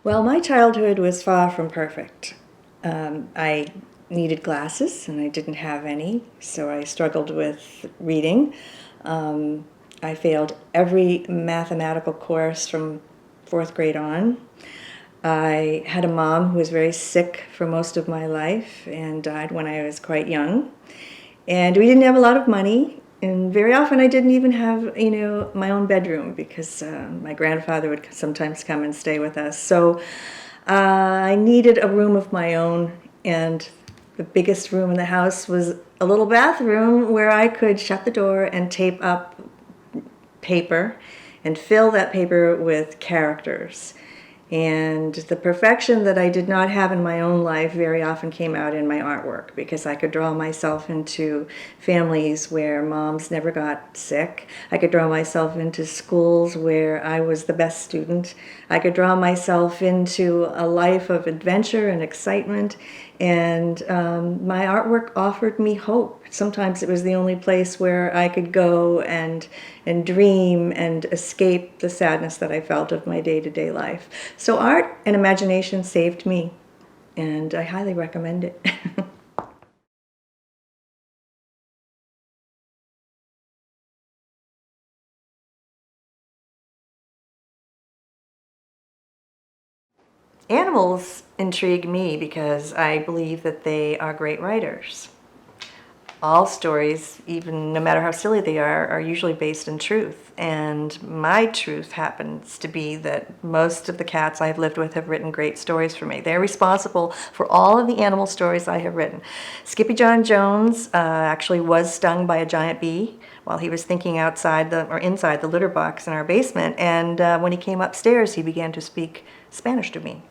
Well, my childhood was far from perfect. I needed glasses and I didn't have any, so I struggled with reading. I failed every mathematical course from fourth grade on. I had a mom who was very sick for most of my life and died when I was quite young. And we didn't have a lot of money, and very often I didn't even have, my own bedroom because my grandfather would sometimes come and stay with us. So I needed a room of my own, and the biggest room in the house was a little bathroom where I could shut the door and tape up paper and fill that paper with characters. And the perfection that I did not have in my own life very often came out in my artwork because I could draw myself into families where moms never got sick. I could draw myself into schools where I was the best student. I could draw myself into a life of adventure and excitement. And my artwork offered me hope. Sometimes it was the only place where I could go and dream and escape the sadness that I felt of my day-to-day life. So art and imagination saved me, and I highly recommend it. Animals intrigue me because I believe that they are great writers. All stories, even no matter how silly they are usually based in truth. And my truth happens to be that most of the cats I've lived with have written great stories for me. They're responsible for all of the animal stories I have written. Skippy John Jones actually was stung by a giant bee while he was thinking inside the litter box in our basement. And when he came upstairs, he began to speak Spanish to me.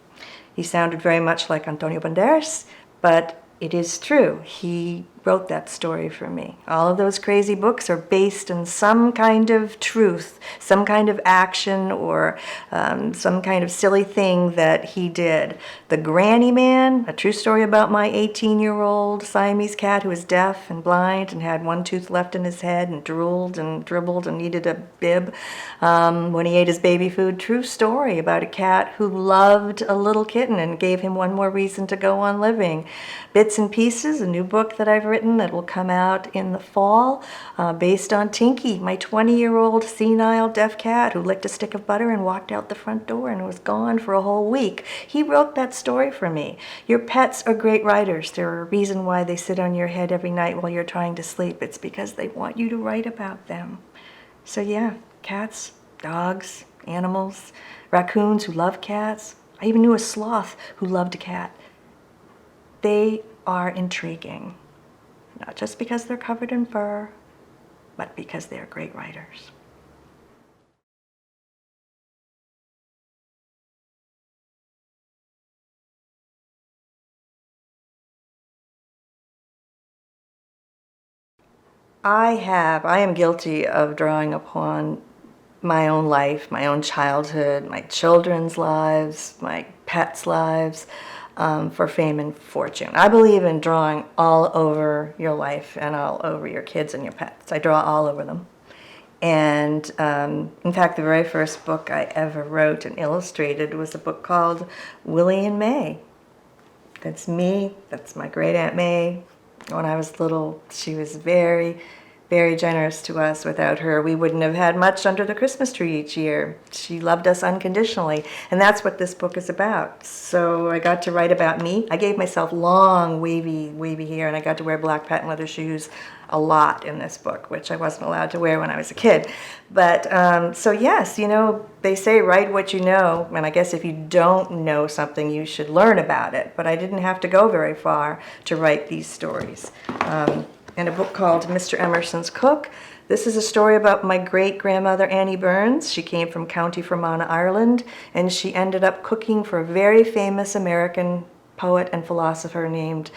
He sounded very much like Antonio Banderas, but it is true. He wrote that story for me. All of those crazy books are based in some kind of truth, some kind of action, or some kind of silly thing that he did. The Granny Man, a true story about my 18-year-old Siamese cat who was deaf and blind and had one tooth left in his head and drooled and dribbled and needed a bib when he ate his baby food. True story about a cat who loved a little kitten and gave him one more reason to go on living. Bits and Pieces, a new book that I've written that will come out in the fall, based on Tinky, my 20-year-old senile deaf cat who licked a stick of butter and walked out the front door and was gone for a whole week. He wrote that story for me. Your pets are great writers. They're a reason why they sit on your head every night while you're trying to sleep. It's because they want you to write about them. So yeah, cats, dogs, animals, raccoons who love cats. I even knew a sloth who loved a cat. They are intriguing, not just because they're covered in fur, but because they're great writers. I am guilty of drawing upon my own life, my own childhood, my children's lives, my pets' lives, for fame and fortune. I believe in drawing all over your life and all over your kids and your pets. I draw all over them. And in fact, the very first book I ever wrote and illustrated was a book called Willie and May. That's me, that's my great Aunt May. When I was little, she was very, very generous to us. Without her, we wouldn't have had much under the Christmas tree each year. She loved us unconditionally, and that's what this book is about. So I got to write about me. I gave myself long, wavy hair, and I got to wear black patent leather shoes a lot in this book, which I wasn't allowed to wear when I was a kid. But so yes, they say write what you know, and I guess if you don't know something, you should learn about it. But I didn't have to go very far to write these stories. In a book called Mr. Emerson's Cook, this is a story about my great-grandmother Annie Burns. She came from County Fermanagh, Ireland, and she ended up cooking for a very famous American poet and philosopher named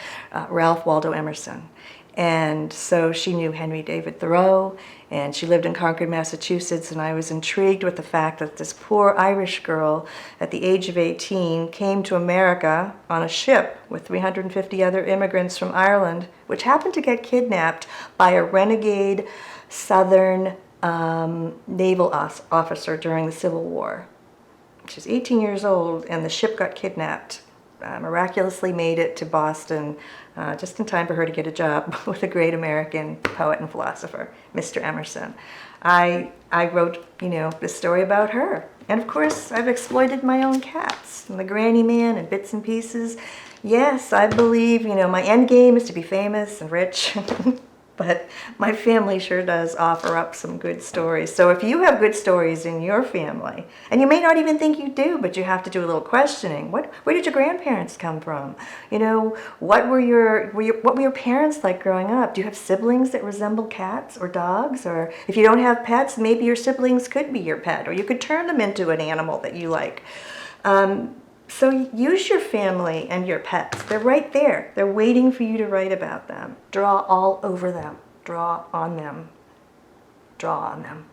Ralph Waldo Emerson. And so she knew Henry David Thoreau, and she lived in Concord, Massachusetts, and I was intrigued with the fact that this poor Irish girl at the age of 18 came to America on a ship with 350 other immigrants from Ireland, which happened to get kidnapped by a renegade Southern naval officer during the Civil War. She's 18 years old, and the ship got kidnapped. Miraculously made it to Boston just in time for her to get a job with a great American poet and philosopher, Mr. Emerson. I wrote, this story about her. And of course, I've exploited my own cats, and the Granny Man and bits and pieces. Yes, I believe, my end game is to be famous and rich. But my family sure does offer up some good stories. So if you have good stories in your family, and you may not even think you do, but you have to do a little questioning. Where did your grandparents come from? What were your parents like growing up? Do you have siblings that resemble cats or dogs? Or if you don't have pets, maybe your siblings could be your pet, or you could turn them into an animal that you like. So use your family and your pets. They're right there. They're waiting for you to write about them. Draw all over them. Draw on them. Draw on them.